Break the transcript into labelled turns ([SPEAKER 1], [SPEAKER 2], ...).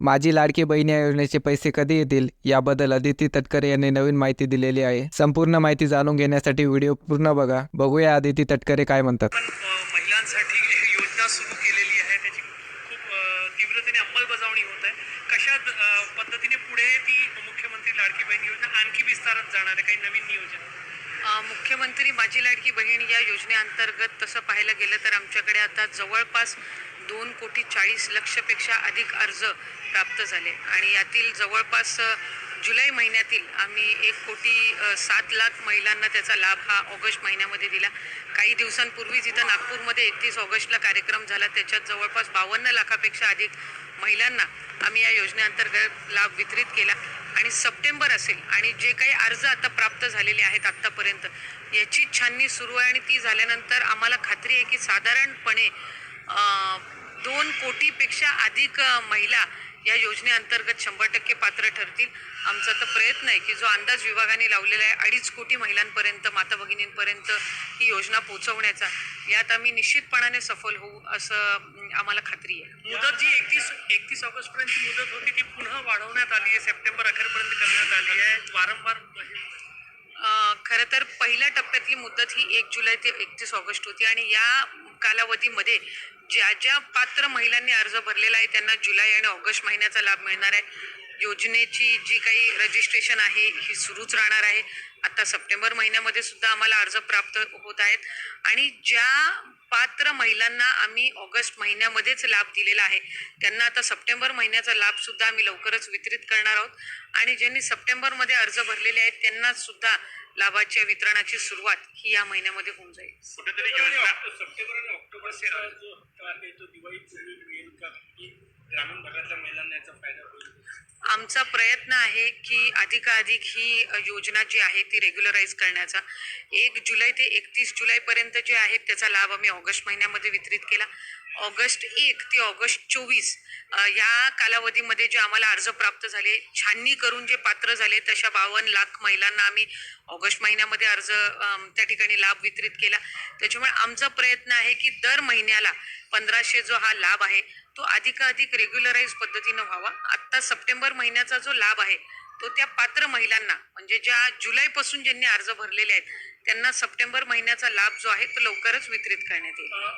[SPEAKER 1] माझी लाडकी बहीण या योजनेचे पैसे कधी येतील याबद्दल अदिती तटकरे यांनी नवीन माहिती दिलेली आहे। संपूर्ण माहिती जाणून घेण्यासाठी व्हिडिओ पूर्ण बघा। बघूया अदिती तटकरे काय म्हणतात।
[SPEAKER 2] महिलांसाठी योजना सुरू केलेली आहे, त्याची खूप तीव्रतेने अंमलबजावणी होत आहे। कशा पद्धतीने पुढे ती मुख्यमंत्री लाडकी बहीण योजना आणखी विस्तारात जाणार आहे, काही नवीन नियोजन?
[SPEAKER 3] मुख्यमंत्री माझी लाडकी बहीण या योजनेअंतर्गत तसं पाहायला गेलं तर आमच्याकडे आता जवळपास 2,40,00,000पेक्षा अधिक अर्ज प्राप्त झाले आणि यातील जवळपास जुलै महिन्यातील आम्ही 1,07,00,000 महिलांना त्याचा लाभ हा ऑगस्ट महिन्यामध्ये दिला। काही दिवसांपूर्वीच इथं नागपूरमध्ये 31 ऑगस्टला कार्यक्रम झाला, त्याच्यात जवळपास 52 लाखापेक्षा अधिक महिलांना आम्ही या योजनेअंतर्गत लाभ वितरित केला। आणि सप्टेंबर असेल आणि जे काही अर्ज आता प्राप्त झालेले आहेत आत्तापर्यंत याची छाननी सुरू आहे आणि ती झाल्यानंतर आम्हाला खात्री आहे की साधारणपणे 2 कोटीपेक्षा अधिक महिला या योजनेअंतर्गत 100% पात्र ठरतील। आमचा तर प्रयत्न आहे की जो अंदाज विभागाने लावलेला आहे 2.5 कोटी महिलांपर्यंत, माता भगिनींपर्यंत ही योजना पोहोचवण्याचा, यात आम्ही निश्चितपणाने सफल होऊ असं आम्हाला खात्री आहे।
[SPEAKER 2] मुदत जी 31 ऑगस्ट पर्यंत मुदत होती ती पुन्हा वाढवण्यात आली आहे, सप्टेंबर अखेरपर्यंत करण्यात आली आहे। वारंवार
[SPEAKER 3] खरं तर पहिल्या टप्प्यातली मुदत ही 1 जुलै ते 31 ऑगस्ट होती आणि या कालावधीमध्ये ज्या ज्या पात्र महिलांनी अर्ज भरलेला आहे त्यांना जुलै आणि ऑगस्ट महिन्याचा लाभ मिळणार आहे। योजनेची जी काही रजिस्ट्रेशन आहे ही सुरूच राहणार आहे। आता सप्टेंबर महिन्यामध्ये सुद्धा आम्हाला अर्ज प्राप्त होत आहेत आणि ज्या पात्र महिलांना आम्ही ऑगस्ट महिन्यामध्येच लाभ दिलेला आहे त्यांना आता सप्टेंबर महिन्याचा लाभ सुद्धा आम्ही लवकरच वितरित करणार आहोत आणि ज्यांनी सप्टेंबरमध्ये अर्ज भरलेले आहेत त्यांना सुद्धा लाभाच्या वितरणाची सुरुवात ही या महिन्यामध्ये होऊन जाईल।
[SPEAKER 2] कुठेतरी सप्टेंबर आणि ऑक्टोबर जो आहे तो दिवाळीपूर्वी मिळेल का, की ग्रामीण भागातल्या महिलांना याचा फायदा होईल?
[SPEAKER 3] आमचा प्रयत्न आहे की अधिकाधिक ही योजना जी आहे ती रेग्युलराईज करण्याचा। 1 जुलै ते 31 जुलैपर्यंत जे आहेत त्याचा लाभ आम्ही ऑगस्ट महिन्यामध्ये वितरित केला। ऑगस्ट 1 ते ऑगस्ट 24 या कालावधीमध्ये जे आम्हाला अर्ज प्राप्त झाले, छाननी करून जे पात्र झाले तशा 52 लाख महिलांना आम्ही ऑगस्ट महिन्यामध्ये अर्ज त्या ठिकाणी लाभ वितरित केला। त्याच्यामुळे आमचा प्रयत्न आहे की दर महिन्याला 1500 जो हा लाभ आहे तो अधिकाधिक रेग्युलराईज पद्धतीनं व्हावा। आत्ता सप्टेंबर महिन्याचा जो लाभ आहे तो त्या पात्र महिलांना म्हणजे ज्या जुलैपासून ज्यांनी अर्ज भरलेले आहेत त्यांना सप्टेंबर महिन्याचा लाभ जो आहे तो लवकरच वितरित करण्यात येईल।